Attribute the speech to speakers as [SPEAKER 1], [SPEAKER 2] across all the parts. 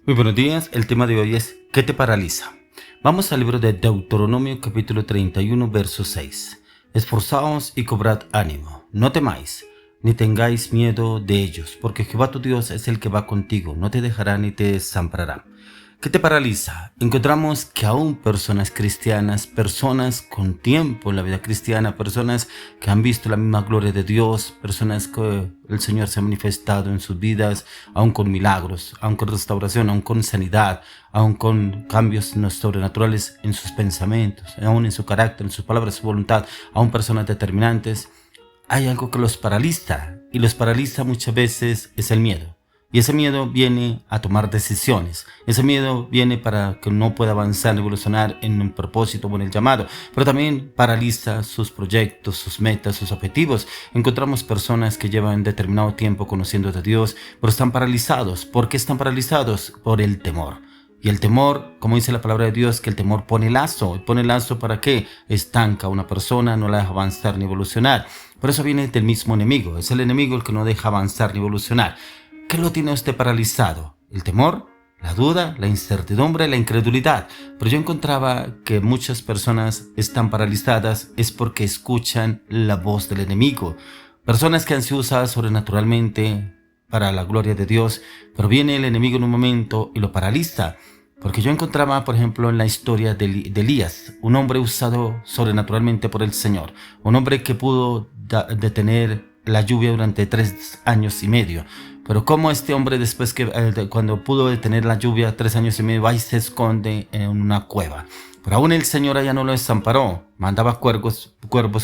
[SPEAKER 1] Muy buenos días, el tema de hoy es ¿qué te paraliza? Vamos al libro de Deuteronomio capítulo 31 verso 6. Esforzaos y cobrad ánimo, no temáis, ni tengáis miedo de ellos, porque Jehová tu Dios es el que va contigo, no te dejará ni te desamparará. ¿Qué te paraliza? Encontramos que aún personas cristianas, personas con tiempo en la vida cristiana, personas que han visto la misma gloria de Dios, personas que el Señor se ha manifestado en sus vidas, aún con milagros, aún con restauración, aún con sanidad, aún con cambios sobrenaturales en sus pensamientos, aún en su carácter, en sus palabras, su voluntad, aún personas determinantes. Hay algo que los paraliza, y los paraliza muchas veces es el miedo. Y ese miedo viene a tomar decisiones. Ese miedo viene para que no pueda avanzar, evolucionar en un propósito o en el llamado. Pero también paraliza sus proyectos, sus metas, sus objetivos. Encontramos personas que llevan determinado tiempo conociendo de Dios, pero están paralizados. ¿Por qué están paralizados? Por el temor. Y el temor, como dice la palabra de Dios, que el temor pone lazo. ¿Y pone lazo para qué? Estanca a una persona, no la deja avanzar ni evolucionar. Por eso viene del mismo enemigo. Es el enemigo el que no deja avanzar ni evolucionar. ¿Qué lo tiene usted paralizado? ¿El temor? ¿La duda? ¿La incertidumbre? ¿La incredulidad? Pero yo encontraba que muchas personas están paralizadas es porque escuchan la voz del enemigo. Personas que han sido usadas sobrenaturalmente para la gloria de Dios, pero viene el enemigo en un momento y lo paraliza. Porque yo encontraba, por ejemplo, en la historia de Elías, un hombre usado sobrenaturalmente por el Señor, un hombre que pudo detener la lluvia durante 3 años y medio. Pero como este hombre después cuando pudo detener la lluvia 3 años y medio, va y se esconde en una cueva. Pero aún el Señor allá no lo desamparó, mandaba cuervos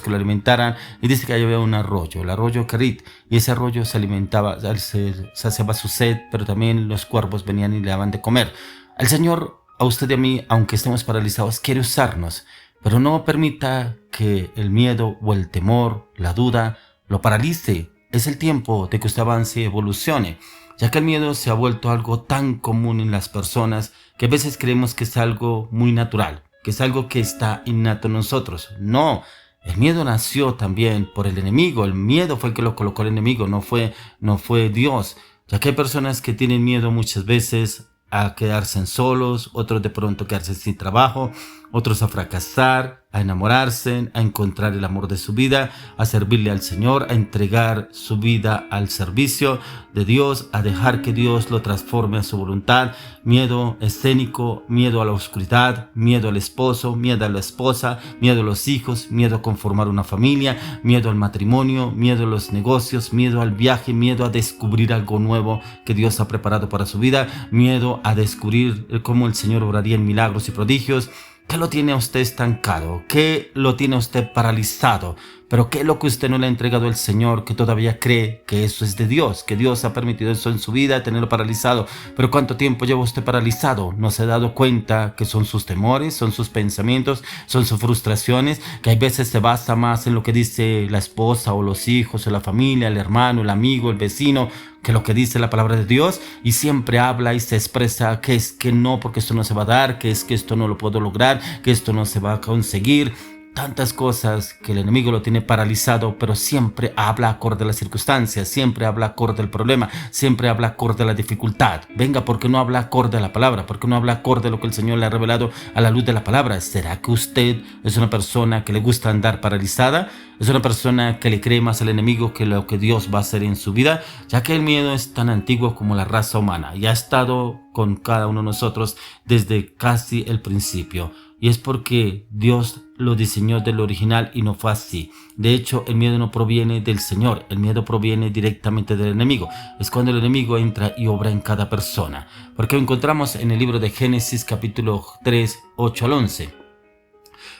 [SPEAKER 1] que lo alimentaran, y dice que allá había un arroyo, el arroyo Kerit, y ese arroyo se alimentaba, se saciaba su sed, pero también los cuervos venían y le daban de comer. El Señor, a usted y a mí, aunque estemos paralizados, quiere usarnos, pero no permita que el miedo o el temor, la duda, lo paralice. Es el tiempo de que usted avance y evolucione, ya que el miedo se ha vuelto algo tan común en las personas que a veces creemos que es algo muy natural, que es algo que está innato en nosotros. No, el miedo nació también por el enemigo. El miedo fue el que lo colocó el enemigo, no fue Dios, ya que hay personas que tienen miedo muchas veces a quedarse solos, otros de pronto quedarse sin trabajo, otros a fracasar, a enamorarse, a encontrar el amor de su vida, a servirle al Señor, a entregar su vida al servicio de Dios, a dejar que Dios lo transforme a su voluntad. Miedo escénico, miedo a la oscuridad, miedo al esposo, miedo a la esposa, miedo a los hijos, miedo a conformar una familia, miedo al matrimonio, miedo a los negocios, miedo al viaje, miedo a descubrir algo nuevo que Dios ha preparado para su vida, miedo a descubrir cómo el Señor obraría en milagros y prodigios. ¿Qué lo tiene a usted estancado? ¿Qué lo tiene a usted paralizado? ¿Pero qué es lo que usted no le ha entregado al Señor que todavía cree que eso es de Dios? Que Dios ha permitido eso en su vida, tenerlo paralizado. ¿Pero cuánto tiempo lleva usted paralizado? ¿No se ha dado cuenta que son sus temores, son sus pensamientos, son sus frustraciones? Que hay veces se basa más en lo que dice la esposa o los hijos o la familia, el hermano, el amigo, el vecino, que lo que dice la palabra de Dios, y siempre habla y se expresa que es que no, porque esto no se va a dar, que es que esto no lo puedo lograr, que esto no se va a conseguir. Tantas cosas que el enemigo lo tiene paralizado, pero siempre habla acorde a las circunstancias, siempre habla acorde al problema, siempre habla acorde a la dificultad. Venga, ¿por qué no habla acorde a la palabra? ¿Por qué no habla acorde a lo que el Señor le ha revelado a la luz de la palabra? ¿Será que usted es una persona que le gusta andar paralizada? ¿Es una persona que le cree más al enemigo que lo que Dios va a hacer en su vida? Ya que el miedo es tan antiguo como la raza humana y ha estado con cada uno de nosotros desde casi el principio. Y es porque Dios lo diseñó del original y no fue así. De hecho, el miedo no proviene del Señor, el miedo proviene directamente del enemigo. Es cuando el enemigo entra y obra en cada persona. Porque lo encontramos en el libro de Génesis capítulo 3, 8 al 11.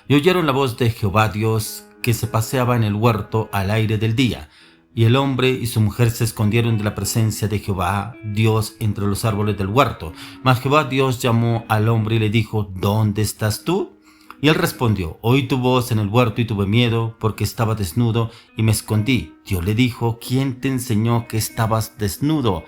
[SPEAKER 1] Y oyeron la voz de Jehová Dios que se paseaba en el huerto al aire del día. Y el hombre y su mujer se escondieron de la presencia de Jehová Dios entre los árboles del huerto. Mas Jehová Dios llamó al hombre y le dijo: ¿Dónde estás tú? Y él respondió: Oí tu voz en el huerto y tuve miedo, porque estaba desnudo y me escondí. Dios le dijo: ¿Quién te enseñó que estabas desnudo?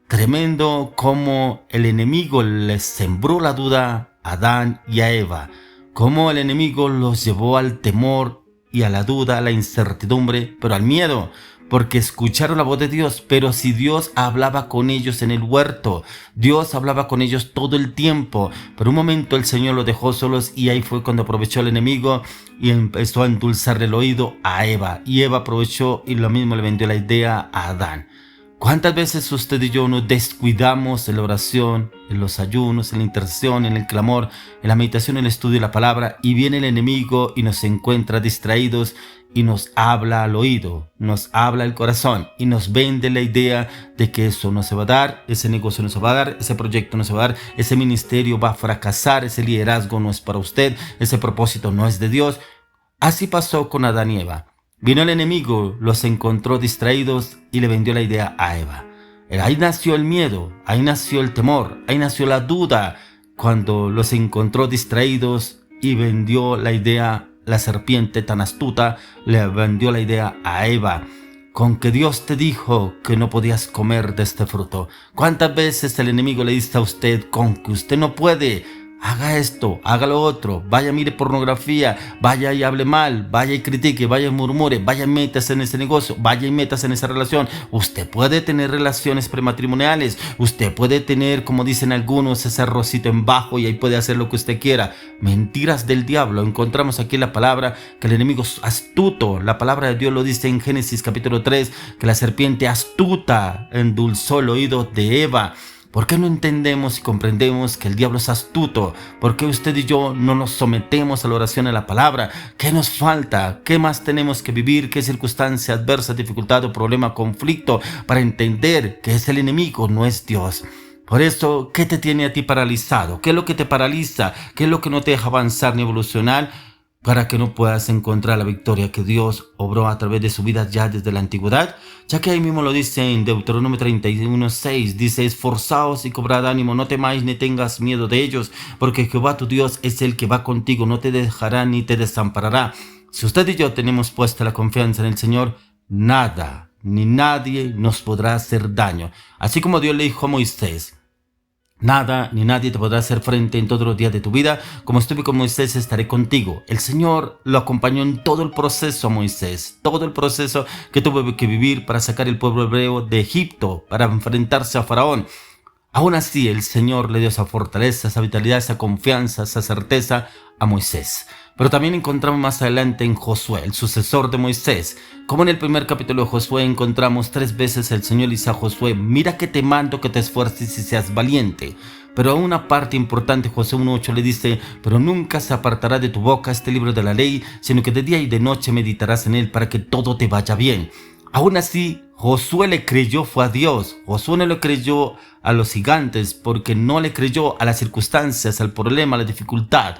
[SPEAKER 1] Tremendo como el enemigo les sembró la duda a Adán y a Eva. Cómo el enemigo los llevó al temor y a la duda, a la incertidumbre, pero al miedo. porque escucharon la voz de Dios. Pero si Dios hablaba con ellos en el huerto, Dios hablaba con ellos todo el tiempo. Por un momento el Señor los dejó solos y ahí fue cuando aprovechó el enemigo y empezó a endulzarle el oído a Eva. Y Eva aprovechó y lo mismo le vendió la idea a Adán. ¿Cuántas veces usted y yo nos descuidamos en la oración, en los ayunos, en la intercesión, en el clamor, en la meditación, en el estudio de la palabra, y viene el enemigo y nos encuentra distraídos y nos habla al oído, nos habla al corazón y nos vende la idea de que eso no se va a dar, ese negocio no se va a dar, ese proyecto no se va a dar, ese ministerio va a fracasar, ese liderazgo no es para usted, ese propósito no es de Dios? Así pasó con Adán y Eva. Vino el enemigo, los encontró distraídos y le vendió la idea a Eva. Ahí nació el miedo, ahí nació el temor, ahí nació la duda, cuando los encontró distraídos y vendió la idea, la serpiente tan astuta, le vendió la idea a Eva. Con que Dios te dijo que no podías comer de este fruto. ¿Cuántas veces el enemigo le dice a usted con que usted no puede? Haga esto, haga lo otro, vaya mire pornografía, vaya y hable mal, vaya y critique, vaya y murmure, vaya y métase en ese negocio, vaya y métase en esa relación. Usted puede tener relaciones prematrimoniales, usted puede tener, como dicen algunos, ese arrocito en bajo y ahí puede hacer lo que usted quiera. Mentiras del diablo. Encontramos aquí la palabra que el enemigo es astuto. La palabra de Dios lo dice en Génesis capítulo 3, que la serpiente astuta endulzó el oído de Eva. ¿Por qué no entendemos y comprendemos que el diablo es astuto? ¿Por qué usted y yo no nos sometemos a la oración a la palabra? ¿Qué nos falta? ¿Qué más tenemos que vivir? ¿Qué circunstancia adversa, dificultad o problema, conflicto para entender que es el enemigo, no es Dios? Por eso, ¿qué te tiene a ti paralizado? ¿Qué es lo que te paraliza? ¿Qué es lo que no te deja avanzar ni evolucionar? Para que no puedas encontrar la victoria que Dios obró a través de su vida ya desde la antigüedad, ya que ahí mismo lo dice en Deuteronomio 31:6, dice: esforzaos y cobrad ánimo, no temáis ni tengas miedo de ellos, porque Jehová tu Dios es el que va contigo, no te dejará ni te desamparará. Si usted y yo tenemos puesta la confianza en el Señor, nada ni nadie nos podrá hacer daño. Así como Dios le dijo a Moisés: nada ni nadie te podrá hacer frente en todos los días de tu vida. Como estuve con Moisés, estaré contigo. El Señor lo acompañó en todo el proceso a Moisés, todo el proceso que tuvo que vivir para sacar el pueblo hebreo de Egipto, para enfrentarse a Faraón. Aún así, el Señor le dio esa fortaleza, esa vitalidad, esa confianza, esa certeza a Moisés. Pero también encontramos más adelante en Josué, el sucesor de Moisés. Como en el primer capítulo de Josué encontramos 3 veces el Señor dice a Josué: mira que te mando que te esfuerces y seas valiente. Pero a una parte importante, Josué 1:8 le dice: pero nunca se apartará de tu boca este libro de la ley, sino que de día y de noche meditarás en él para que todo te vaya bien. Aún así, Josué le creyó fue a Dios. Josué no le creyó a los gigantes porque no le creyó a las circunstancias, al problema, a la dificultad.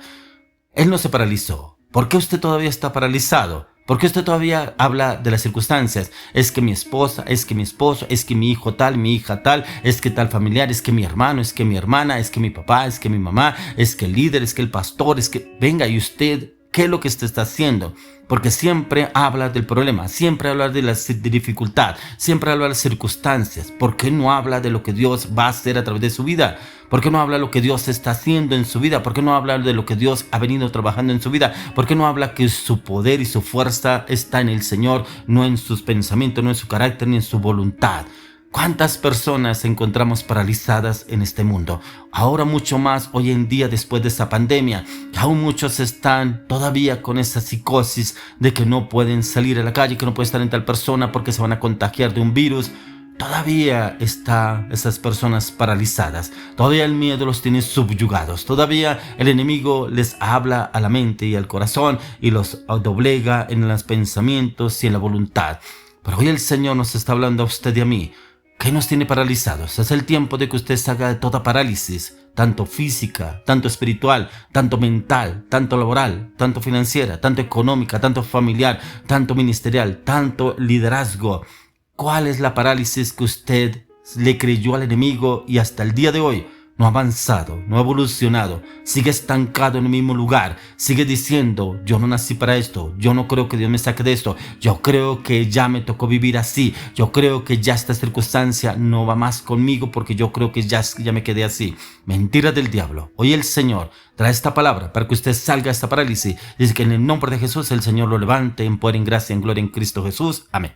[SPEAKER 1] Él no se paralizó. ¿Por qué usted todavía está paralizado? ¿Por qué usted todavía habla de las circunstancias? Es que mi esposa, es que mi esposo, es que mi hijo tal, mi hija tal, es que tal familiar, es que mi hermano, es que mi hermana, es que mi papá, es que mi mamá, es que el líder, es que el pastor, es que... Venga, ¿y usted qué es lo que usted está haciendo? Porque siempre habla del problema, siempre habla de la dificultad, siempre habla de las circunstancias. ¿Por qué no habla de lo que Dios va a hacer a través de su vida? ¿Por qué no habla de lo que Dios está haciendo en su vida? ¿Por qué no habla de lo que Dios ha venido trabajando en su vida? ¿Por qué no habla que su poder y su fuerza está en el Señor, no en sus pensamientos, no en su carácter, ni en su voluntad? ¿Cuántas personas encontramos paralizadas en este mundo? Ahora mucho más hoy en día después de esta pandemia. Aún muchos están todavía con esa psicosis de que no pueden salir a la calle, que no pueden estar en tal persona porque se van a contagiar de un virus. Todavía están esas personas paralizadas. Todavía el miedo los tiene subyugados. Todavía el enemigo les habla a la mente y al corazón y los doblega en los pensamientos y en la voluntad. Pero hoy el Señor nos está hablando a usted y a mí. ¿Qué nos tiene paralizados? Es el tiempo de que usted salga de toda parálisis, tanto física, tanto espiritual, tanto mental, tanto laboral, tanto financiera, tanto económica, tanto familiar, tanto ministerial, tanto liderazgo. ¿Cuál es la parálisis que usted le creyó al enemigo y hasta el día de hoy no ha avanzado, no ha evolucionado, sigue estancado en el mismo lugar, sigue diciendo: yo no nací para esto, yo no creo que Dios me saque de esto, yo creo que ya me tocó vivir así, yo creo que ya esta circunstancia no va más conmigo porque yo creo que ya me quedé así? Mentira del diablo. Hoy el Señor trae esta palabra para que usted salga de esta parálisis. Dice que en el nombre de Jesús el Señor lo levante en poder, en gracia, en gloria en Cristo Jesús. Amén.